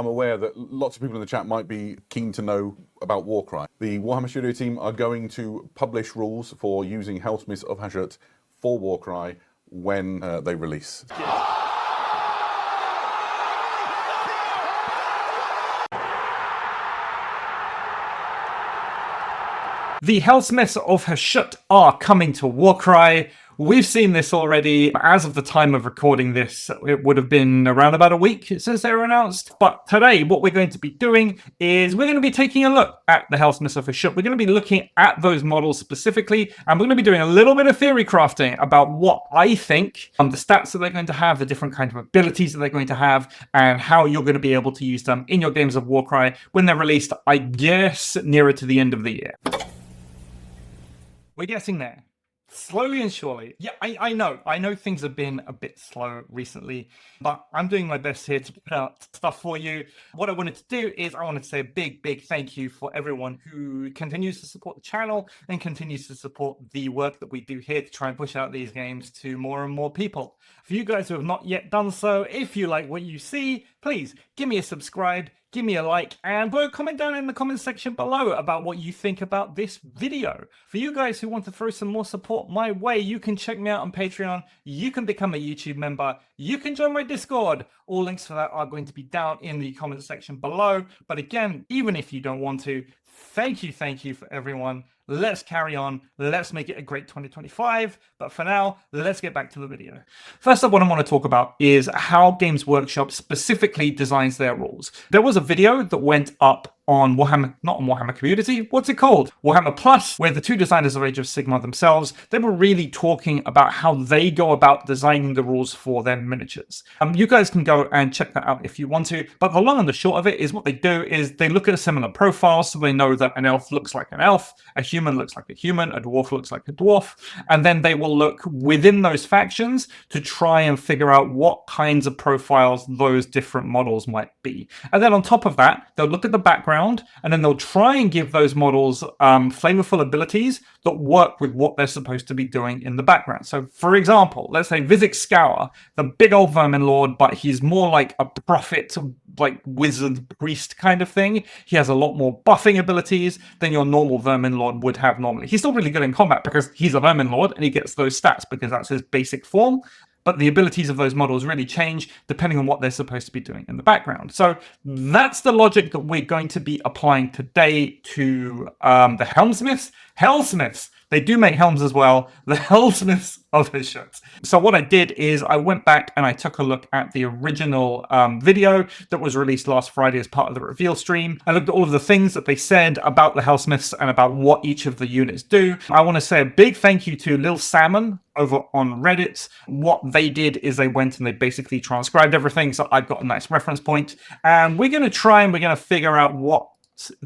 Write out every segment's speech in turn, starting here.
I'm aware that lots of people in the chat might be keen to know about Warcry. The Warhammer Studio team are going to publish rules for using Helsmiths of Hashut for Warcry when they release. The Helsmiths of Hashut are coming to Warcry. We've seen this already. As of the time of recording this, it would have been around about a week since they were announced. But today, what we're going to be doing is we're going to be taking a look at the Helsmiths of Hashut. We're going to be looking at those models specifically, and we're going to be doing a little bit of theory crafting about what I think the stats that they're going to have, the different kinds of abilities that they're going to have, and how you're going to be able to use them in your games of Warcry when they're released, I guess, nearer to the end of the year. We're getting there. Slowly and surely. Yeah, I know things have been a bit slow recently, but I'm doing my best here to put out stuff for you. What I wanted to do is I wanted to say a big thank you for everyone who continues to support the channel and continues to support the work that we do here to try and push out these games to more and more people. For you guys who have not yet done so, if you like what you see, please give me a subscribe, give me a like, and put a comment down in the comment section below about what you think about this video. For you guys who want to throw some more support my way, you can check me out on Patreon, you can become a YouTube member, you can join my Discord. All links for that are going to be down in the comment section below. But again, even if you don't want to, thank you for everyone. Let's carry on. Let's make it a great 2025. But for now, let's get back to the video. First up, what I want to talk about is how Games Workshop specifically designs their rules. There was a video that went up on Warhammer, not on Warhammer Community, what's it called? Warhammer Plus, where the two designers of Age of Sigmar themselves, they were really talking about how they go about designing the rules for their miniatures. You guys can go and check that out if you want to, but the long and the short of it is what they do is they look at a similar profile, so they know that an elf looks like an elf, a human looks like a human, a dwarf looks like a dwarf, and then they will look within those factions to try and figure out what kinds of profiles those different models might be. And then on top of that, they'll look at the background, and then they'll try and give those models flavorful abilities that work with what they're supposed to be doing in the background. So, for example, let's say Vizix Scour, the big old vermin lord, but he's more like a prophet, like wizard priest kind of thing. He has a lot more buffing abilities than your normal vermin lord would have normally. He's still really good in combat because he's a vermin lord and he gets those stats because that's his basic form. But the abilities of those models really change depending on what they're supposed to be doing in the background. So that's the logic that we're going to be applying today to the Helsmiths. Helsmiths! They do make helms as well. The Helsmiths of Hashut. So what I did is I went back and I took a look at the original video that was released last Friday as part of the reveal stream. I looked at all of the things that they said about the Helsmiths and about what each of the units do. I want to say a big thank you to Lil Salmon over on Reddit. What they did is they went and they basically transcribed everything, so I've got a nice reference point. And we're going to figure out what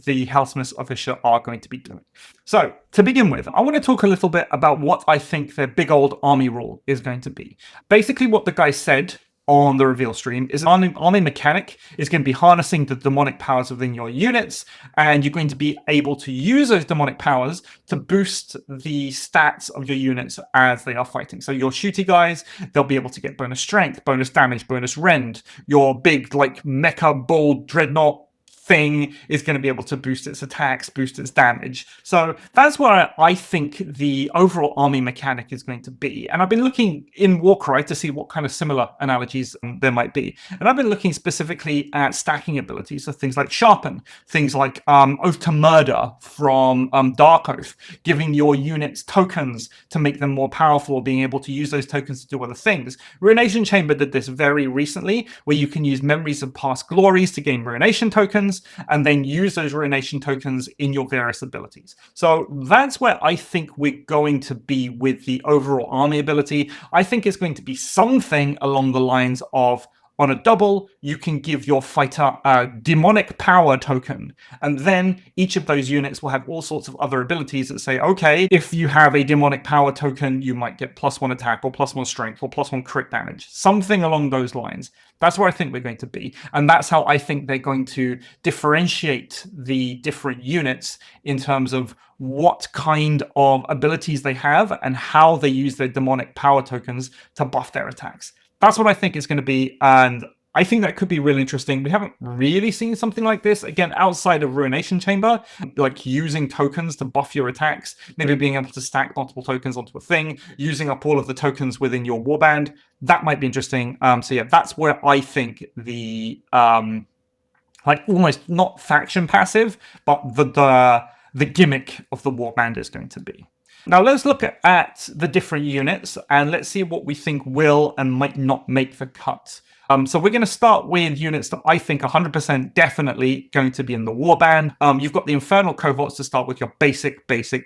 the Helsmiths of Hashut are going to be doing. So, to begin with, I want to talk a little bit about what I think their big old army rule is going to be. Basically, what the guy said on the reveal stream is an army mechanic is going to be harnessing the demonic powers within your units, and you're going to be able to use those demonic powers to boost the stats of your units as they are fighting. So your shooty guys, they'll be able to get bonus strength, bonus damage, bonus rend. Your big, like, mecha bull dreadnought thing is going to be able to boost its attacks, boost its damage. So that's where I think the overall army mechanic is going to be. And I've been looking in Warcry to see what kind of similar analogies there might be. And I've been looking specifically at stacking abilities, so things like Sharpen, things like Oath to Murder from Dark Oath, giving your units tokens to make them more powerful, being able to use those tokens to do other things. Ruination Chamber did this very recently, where you can use Memories of Past Glories to gain Ruination tokens, and then use those Ruination tokens in your various abilities. So that's where I think we're going to be with the overall army ability. I think it's going to be something along the lines of, on a double, you can give your fighter a demonic power token, and then each of those units will have all sorts of other abilities that say, okay, if you have a demonic power token, you might get +1 attack, or +1 strength, or +1 crit damage. Something along those lines. That's where I think we're going to be, and that's how I think they're going to differentiate the different units in terms of what kind of abilities they have and how they use their demonic power tokens to buff their attacks. That's what I think is going to be, and I think that could be really interesting. We haven't really seen something like this, again, outside of Ruination Chamber, like using tokens to buff your attacks, maybe being able to stack multiple tokens onto a thing, using up all of the tokens within your warband. That might be interesting. So yeah, that's where I think the like almost not faction passive, but the gimmick of the warband is going to be. Now let's look at the different units and let's see what we think will and might not make the cut. So we're going to start with units that I think 100% definitely going to be in the warband. You've got the Infernal Cohorts to start with, your basic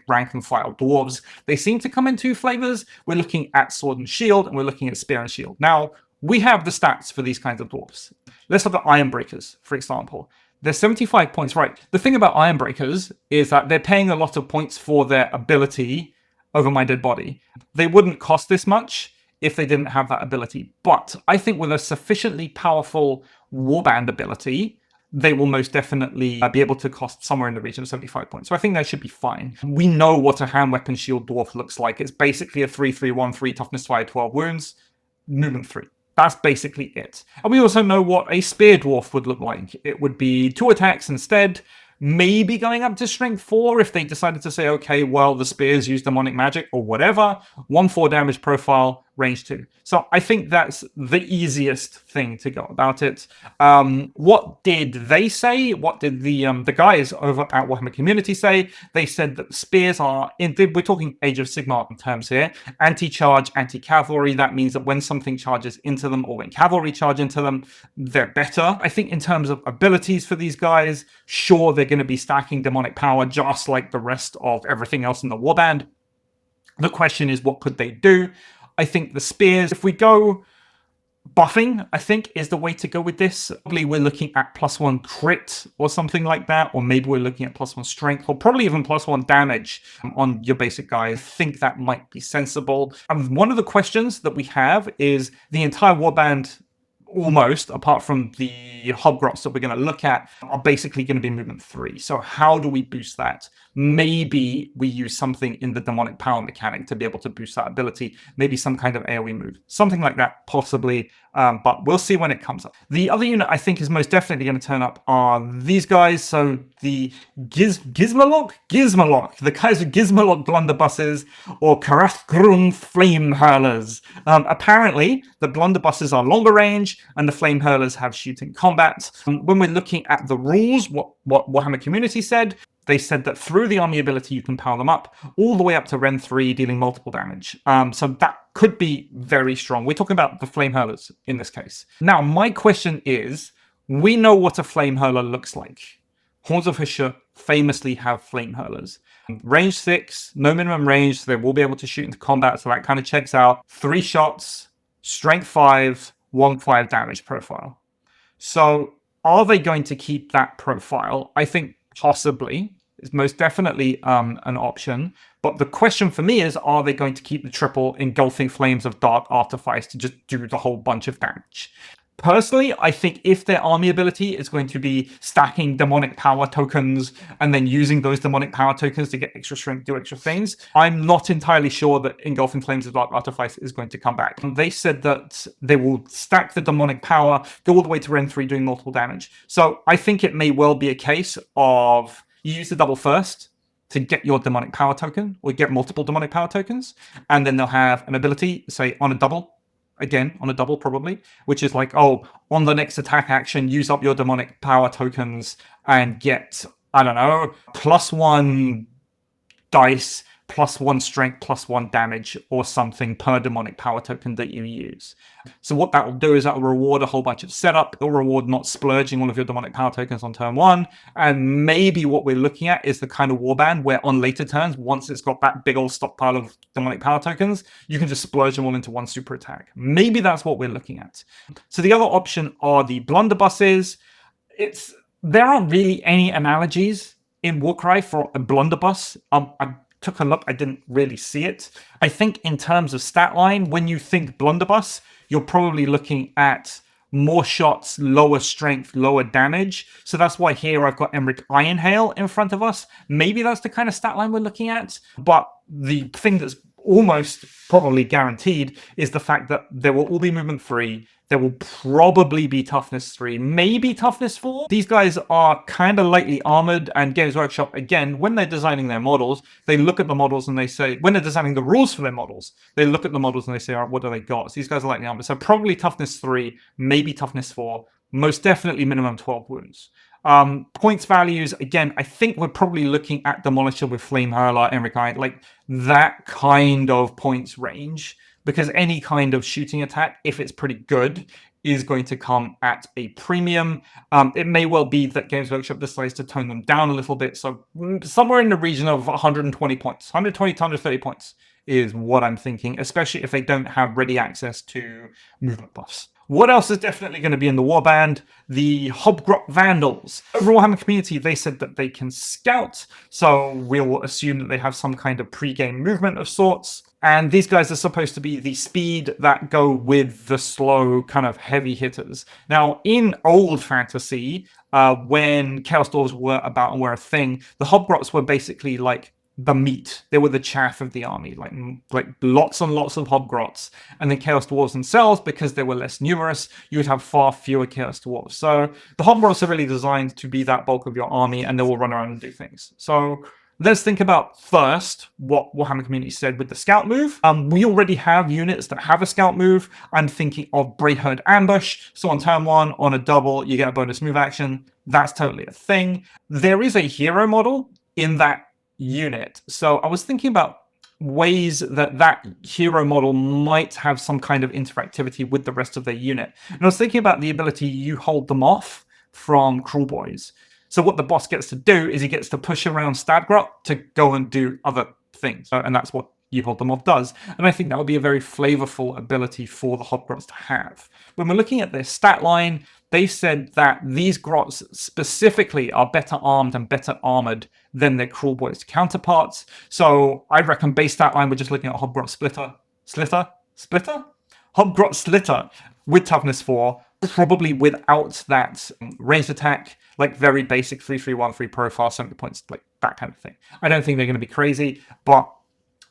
rank and file dwarves. They seem to come in two flavors. We're looking at sword and shield, and we're looking at spear and shield. Now, we have the stats for these kinds of dwarves. Let's look at Ironbreakers, for example. They're 75 points, right? The thing about Ironbreakers is that they're paying a lot of points for their ability over my dead body. They wouldn't cost this much if they didn't have that ability. But I think with a sufficiently powerful warband ability, they will most definitely be able to cost somewhere in the region of 75 points. So I think that should be fine. We know what a hand weapon shield dwarf looks like. It's basically a 3-3-1-3, toughness 5, 12 wounds, movement 3. That's basically it. And we also know what a spear dwarf would look like. It would be 2 attacks instead, maybe going up to strength 4 if they decided to say, okay, well, the spears use demonic magic or whatever. 1-4 damage profile, range 2. So I think that's the easiest thing to go about it. What did they say? What did the guys over at Warhammer Community say? They said that the spears are, we're talking Age of Sigmar terms here, anti-charge, anti-cavalry. That means that when something charges into them or when cavalry charge into them, they're better. I think in terms of abilities for these guys, sure, they're going to be stacking demonic power just like the rest of everything else in the warband. The question is, what could they do? I think the spears, if we go buffing, I think is the way to go with this. Probably we're looking at +1 crit or something like that, or maybe we're looking at +1 strength, or probably even +1 damage on your basic guy. I think that might be sensible. And one of the questions that we have is the entire warband, almost, apart from the Hobgrots that we're going to look at, are basically going to be movement 3. So how do we boost that? Maybe we use something in the demonic power mechanic to be able to boost that ability. Maybe some kind of AoE move. Something like that, possibly. But we'll see when it comes up. The other unit I think is most definitely going to turn up are these guys. So the Gizmalock? Gizmalock. The guys with Gizmalock Blunderbusses or Karathgrun Flamehurlers. Apparently, the Blunderbusses are longer range and the Flamehurlers have shooting combat. When we're looking at the rules, what Warhammer Community said, they said that through the army ability, you can power them up all the way up to Ren 3, dealing multiple damage. So that could be very strong. We're talking about the Flamehurlers in this case. Now, my question is, we know what a Flamehurler looks like. Hordes of Hashut famously have Flamehurlers. Range 6, no minimum range, so they will be able to shoot into combat, so that kind of checks out. 3 shots, strength 5, 1-5 damage profile. So are they going to keep that profile? I think possibly. Is most definitely an option. But the question for me is, are they going to keep the triple engulfing flames of dark artifice to just do the whole bunch of damage? Personally, I think if their army ability is going to be stacking demonic power tokens and then using those demonic power tokens to get extra strength, do extra things, I'm not entirely sure that Engulfing Flames of Dark Artifice is going to come back. They said that they will stack the demonic power, go all the way to Ren 3 doing multiple damage. So I think it may well be a case of you use the double first to get your demonic power token, or get multiple demonic power tokens, and then they'll have an ability, say, on a double, again, on a double probably, which is like, oh, on the next attack action, use up your demonic power tokens and get, I don't know, +1 dice, +1 strength, +1 damage, or something per demonic power token that you use. So what that will do is that will reward a whole bunch of setup. It'll reward not splurging all of your demonic power tokens on turn 1. And maybe what we're looking at is the kind of warband where on later turns, once it's got that big old stockpile of demonic power tokens, you can just splurge them all into one super attack. Maybe that's what we're looking at. So the other option are the Blunderbusses. There aren't really any analogies in Warcry for a Blunderbuss. I took a look, I didn't really see it. I think in terms of stat line, when you think Blunderbuss, you're probably looking at more shots, lower strength, lower damage. So that's why here I've got Emmerich Ironhail in front of us. Maybe that's the kind of stat line we're looking at. But the thing that's almost probably guaranteed is the fact that there will all be movement 3. There will probably be toughness 3, maybe toughness 4. These guys are kind of lightly armored, and Games Workshop, again, when they're designing their models, they look at the models and they say, when they're designing the rules for their models, they look at the models and they say, all right, what do they got? So these guys are lightly armored. So probably toughness 3, maybe toughness 4, most definitely minimum 12 wounds. Points values, again, I think we're probably looking at Demolisher with Flamehurler, Enric, like that kind of points range, because any kind of shooting attack, if it's pretty good, is going to come at a premium. It may well be that Games Workshop decides to tone them down a little bit, so somewhere in the region of 120 points, 120 to 130 points is what I'm thinking, especially if they don't have ready access to movement buffs. What else is definitely going to be in the Warband? The Hobgrot Vandals. Over Warhammer community, they said that they can scout, so we'll assume that they have some kind of pre-game movement of sorts. And these guys are supposed to be the speed that go with the slow kind of heavy hitters. Now, in old fantasy, when Chaos Dwarves were about and were a thing, the Hobgrots were basically like the meat. They were the chaff of the army, like lots and lots of Hobgrots. And then Chaos Dwarves themselves, because they were less numerous, you would have far fewer Chaos Dwarves. So the Hobgrots are really designed to be that bulk of your army, and they will run around and do things. So let's think about first what Warhammer community said with the scout move. We already have units that have a scout move. I'm thinking of Brayherd Ambush. So on turn 1, on a double, you get a bonus move action. That's totally a thing. There is a hero model in that unit. So I was thinking about ways that that hero model might have some kind of interactivity with the rest of their unit. And I was thinking about the ability you hold them off from Cruel Boys. So what the boss gets to do is he gets to push around Stadgrot to go and do other things. And that's what You Hold Them Off does. And I think that would be a very flavorful ability for the Hobgrots to have. When we're looking at their stat line, they said that these grots specifically are better armed and better armored than their Cruel Boys counterparts. So I reckon base stat line, we're just looking at Hobgrot Splitter? Hobgrot Slitter with toughness 4, probably without that ranged attack, like very basic 3-3-1-3 profile, 70 points, like that kind of thing. I don't think they're going to be crazy, but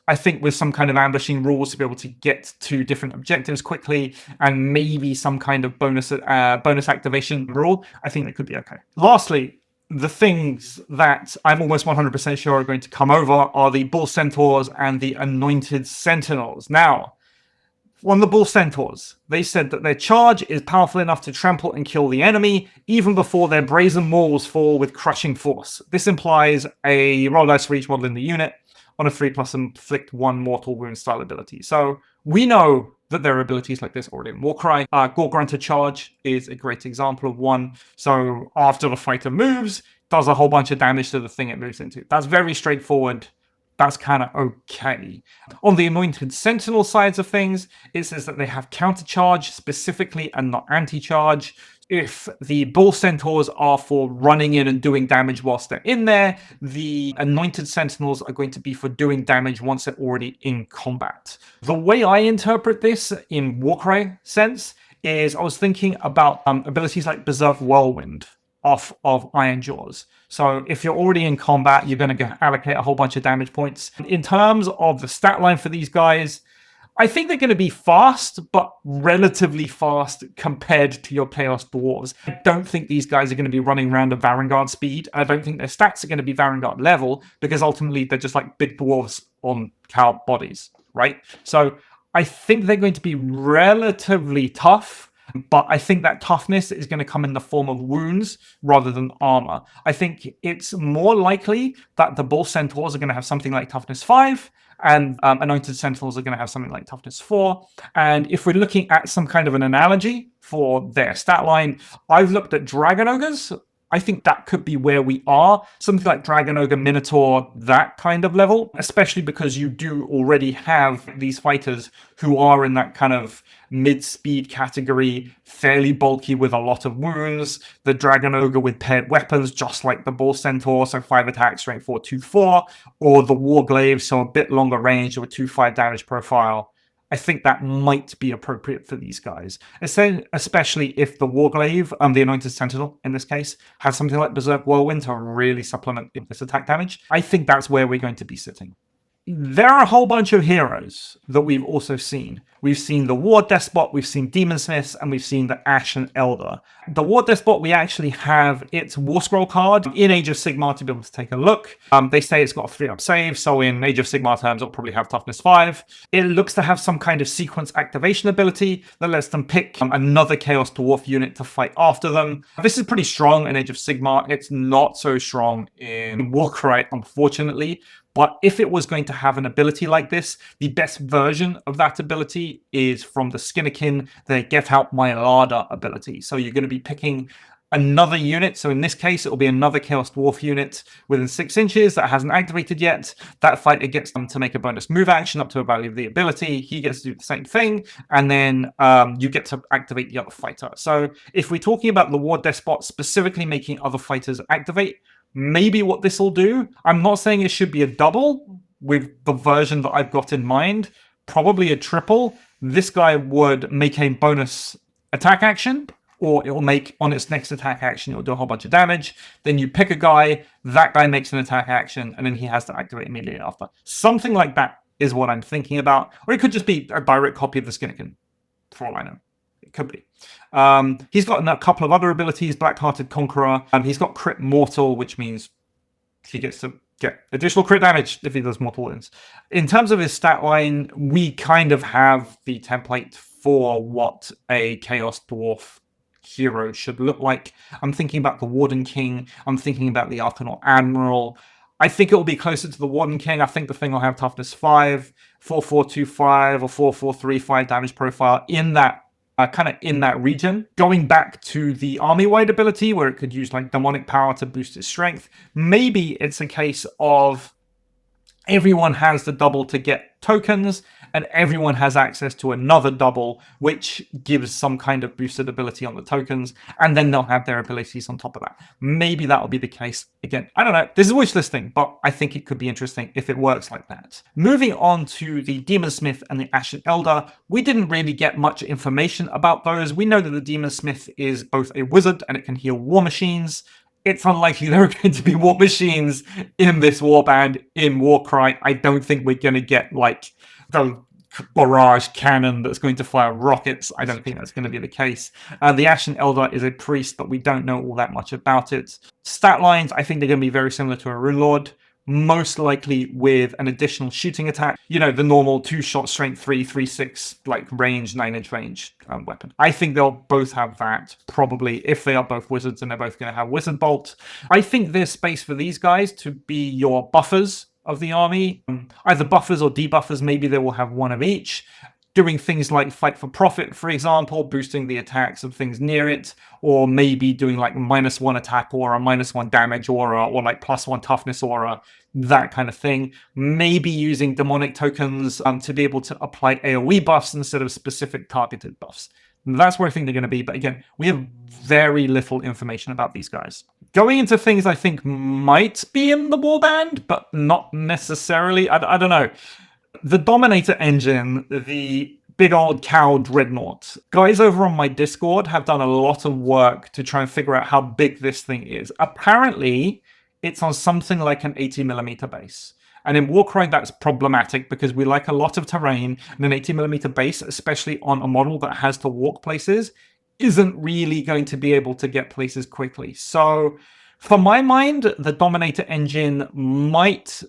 I think with some kind of ambushing rules to be able to get to different objectives quickly, and maybe some kind of bonus activation rule, I think that could be okay. Lastly, the things that I'm almost 100% sure are going to come over are the Bull Centaurs and the Anointed Sentinels. Now, on the Bull Centaurs, they said that their charge is powerful enough to trample and kill the enemy, even before their brazen mauls fall with crushing force. This implies a roll dice for each model in the unit, on a 3+ inflict 1 mortal wound style ability. So we know that there are abilities like this already in Warcry. Gore Grunter Charge is a great example of one. So after the fighter moves, does a whole bunch of damage to the thing it moves into. That's very straightforward. That's kind of okay. On the Anointed Sentinel sides of things, it says that they have counter charge specifically and not anti-charge. If the Bull Centaurs are for running in and doing damage whilst they're in there, the Anointed Sentinels are going to be for doing damage once they're already in combat. The way I interpret this in Warcry sense is I was thinking about abilities like Berserk Whirlwind off of Iron Jaws. So if you're already in combat, you're going to allocate a whole bunch of damage points. In terms of the stat line for these guys, I think they're going to be fast, but relatively fast compared to your Chaos Dwarves. I don't think these guys are going to be running around at Varangard speed. I don't think their stats are going to be Varangard level, because ultimately they're just like big dwarves on cow bodies, right? So I think they're going to be relatively tough, but I think that toughness is going to come in the form of wounds rather than armor. I think it's more likely that the Bull Centaurs are going to have something like toughness 5, and Anointed Sentinels are going to have something like toughness 4. And if we're looking at some kind of an analogy for their stat line, I've looked at Dragon Ogres. I think that could be where we are. Something like Dragon Ogre, Minotaur, that kind of level, especially because you do already have these fighters who are in that kind of mid-speed category, fairly bulky with a lot of wounds. The Dragon Ogre with paired weapons, just like the Bull Centaur, so 5 attacks, strength 4, 2-4, or the Warglaive, so a bit longer range with 2-5 damage profile. I think that might be appropriate for these guys, especially if the Warglaive, the Anointed Sentinel in this case, has something like Berserk Whirlwind to really supplement this attack damage. I think that's where we're going to be sitting. there are a whole bunch of heroes that we've also seen. We've seen the War Despot, we've seen Demon Smiths, and we've seen the Ashen Elder. The War Despot, we actually have its War Scroll card in Age of Sigmar to be able to take a look. They say it's got a 3-up save, so in Age of Sigmar terms, it'll probably have toughness 5. It looks to have some kind of sequence activation ability that lets them pick another Chaos Dwarf unit to fight after them. This is pretty strong in Age of Sigmar. It's not so strong in Warcry, unfortunately. But if it was going to have an ability like this, the best version of that ability is from the Skinnakin, the Get Out My Larder ability. So you're going to be picking another unit. So in this case, it will be another Chaos Dwarf unit within 6 inches that hasn't activated yet. That fighter gets them to make a bonus move action up to a value of the ability. He gets to do the same thing. And then you get to activate the other fighter. So if we're talking about the War Despot specifically making other fighters activate, maybe what this will do, I'm not saying it should be a double with the version that I've got in mind, probably a triple. This guy would make a bonus attack action, or it will make on its next attack action, it will do a whole bunch of damage. Then you pick a guy, that guy makes an attack action, and then he has to activate immediately after. Something like that is what I'm thinking about. Or it could just be a direct copy of the Skinnakin, for all I know. It could be. He's got a couple of other abilities, Black-Hearted Conqueror. He's got Crit Mortal, which means he gets to get additional crit damage if he does mortal wounds. In terms of his stat line, we kind of have the template for what a Chaos Dwarf hero should look like. I'm thinking about the Warden King. I'm thinking about the Arcanaut Admiral. I think it will be closer to the Warden King. I think the thing will have toughness 5, 4425 or 4435 damage profile in that kind of in that region. Going back to the army-wide ability where it could use like demonic power to boost its strength, maybe it's a case of everyone has the double to get tokens and everyone has access to another double, which gives some kind of boosted ability on the tokens, and then they'll have their abilities on top of that. Maybe that will be the case. Again, I don't know. This is wish listing, but I think it could be interesting if it works like that. Moving on to the Demon Smith and the Ashen Elder, we didn't really get much information about those. We know that the Demon Smith is both a wizard and it can heal war machines. It's unlikely there are going to be war machines in this warband in Warcry. I don't think we're going to get like the barrage cannon that's going to fire rockets. I don't think that's going to be the case. The Ashen Elder is a priest, but we don't know all that much about it. Stat lines, I think they're going to be very similar to a Rune Lord, most likely with an additional shooting attack. You know, the normal 2-shot strength 3, 3-6, like range, 9-inch range weapon. I think they'll both have that, probably, if they are both wizards and they're both going to have Wizard Bolt. I think there's space for these guys to be your buffers of the army, either buffers or debuffers. Maybe they will have one of each, doing things like Fight for Profit, for example, boosting the attacks of things near it, or maybe doing like -1 attack aura, -1 damage aura, or like +1 toughness aura, that kind of thing. Maybe using demonic tokens to be able to apply AoE buffs instead of specific targeted buffs. That's where I think they're going to be. But again, we have very little information about these guys. Going into things I think might be in the warband, but not necessarily. I don't know. The Dominator Engine, the big old cow dreadnought. Guys over on my Discord have done a lot of work to try and figure out how big this thing is. Apparently, it's on something like an 80mm base. And in Warcry, that's problematic because we like a lot of terrain, and an 80mm base, especially on a model that has to walk places, isn't really going to be able to get places quickly. So, for my mind, the Dominator Engine might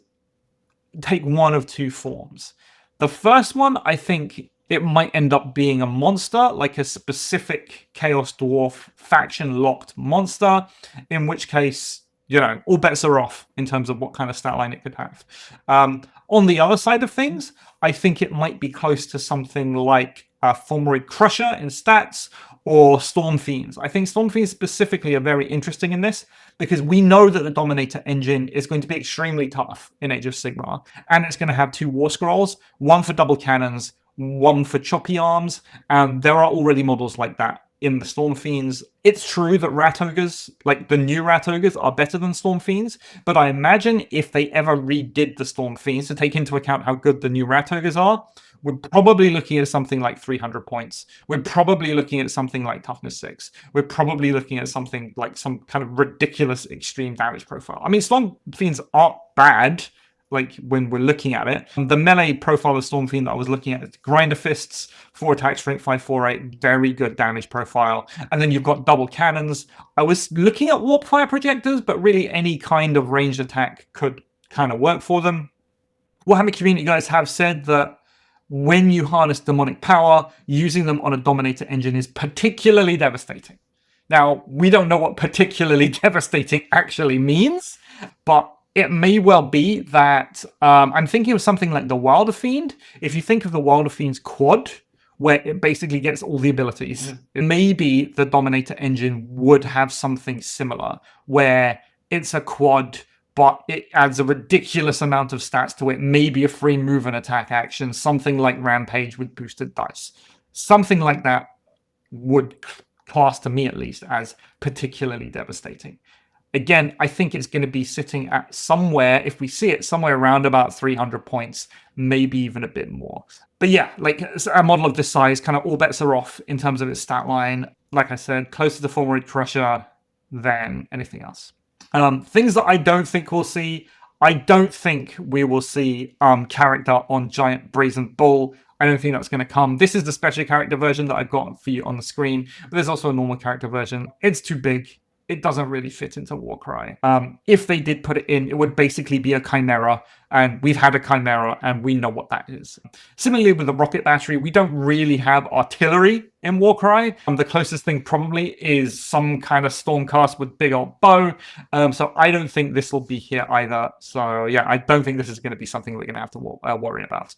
take one of two forms. The first one, I think it might end up being a monster, like a specific Chaos Dwarf faction-locked monster, in which case, you know, all bets are off in terms of what kind of stat line it could have. On the other side of things, I think it might be close to something like a Fulmroid Crusher in stats, or Storm Fiends. I think Storm Fiends specifically are very interesting in this, because we know that the Dominator Engine is going to be extremely tough in Age of Sigmar, and it's going to have 2 War Scrolls, one for double cannons, one for choppy arms, and there are already models like that in the Storm Fiends. It's true that Rat Ogres, like the new Rat Ogres, are better than Storm Fiends, but I imagine if they ever redid the Storm Fiends to take into account how good the new Rat Ogres are, we're probably looking at something like 300 points. We're probably looking at something like toughness 6. We're probably looking at something like some kind of ridiculous extreme damage profile. I mean, Storm Fiends aren't bad. like when we're looking at it. The melee profile of Storm Fiend that I was looking at is Grinder Fists, 4 attack, strength 5, 4/8, very good damage profile. And then you've got double cannons. I was looking at warp fire projectors, but really any kind of ranged attack could kind of work for them. Warhammer community guys have said that when you harness demonic power, using them on a Dominator engine is particularly devastating. Now, we don't know what particularly devastating actually means, but it may well be that I'm thinking of something like the Wilder Fiend. If you think of the Wilder Fiend's quad, where it basically gets all the abilities, maybe the Dominator engine would have something similar, where it's a quad, but it adds a ridiculous amount of stats to it. Maybe a free move and attack action, something like Rampage with boosted dice. Something like that would class to me, at least, as particularly devastating. Again, I think it's going to be sitting at somewhere, if we see it, somewhere around about 300 points, maybe even a bit more. But yeah, like a model of this size, kind of all bets are off in terms of its stat line. Like I said, closer to Fulminate Crusher than anything else. Things that I don't think we'll see. I don't think we will see character on Giant Brazen Bull. I don't think that's going to come. This is the special character version that I've got for you on the screen. But there's also a normal character version. It's too big. It doesn't really fit into Warcry. If they did put it in, it would basically be a Chimera, and we've had a Chimera, and we know what that is. Similarly with the rocket battery, we don't really have artillery in Warcry. The closest thing probably is some kind of Stormcast with big old bow. So I don't think this will be here either. So yeah, I don't think this is going to be something we're going to have to worry about.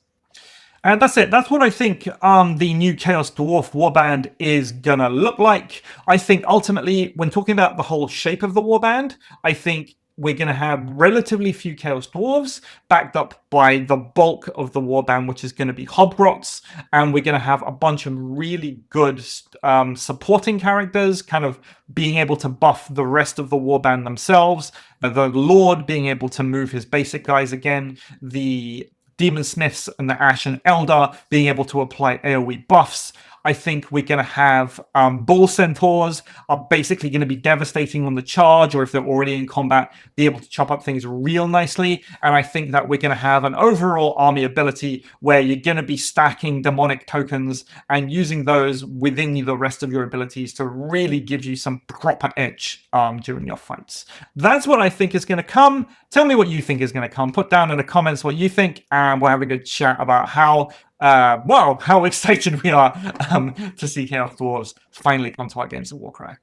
And that's it. That's what I think the new Chaos Dwarf Warband is gonna look like. I think ultimately, when talking about the whole shape of the Warband, I think we're gonna have relatively few Chaos Dwarves, backed up by the bulk of the Warband, which is gonna be Hobgrots, and we're gonna have a bunch of really good supporting characters, kind of being able to buff the rest of the Warband themselves. The Lord being able to move his basic guys again. The Demon Smiths and the Ashen Elder being able to apply AoE buffs. I think we're going to have Bull Centaurs are basically going to be devastating on the charge, or if they're already in combat, be able to chop up things real nicely. And I think that we're going to have an overall army ability where you're going to be stacking demonic tokens and using those within the rest of your abilities to really give you some proper edge during your fights. That's what I think is going to come. Tell me what you think is going to come. Put down in the comments what you think, and we'll have a good chat about how excited we are to see Chaos Dwarves finally come to our games of Warcry.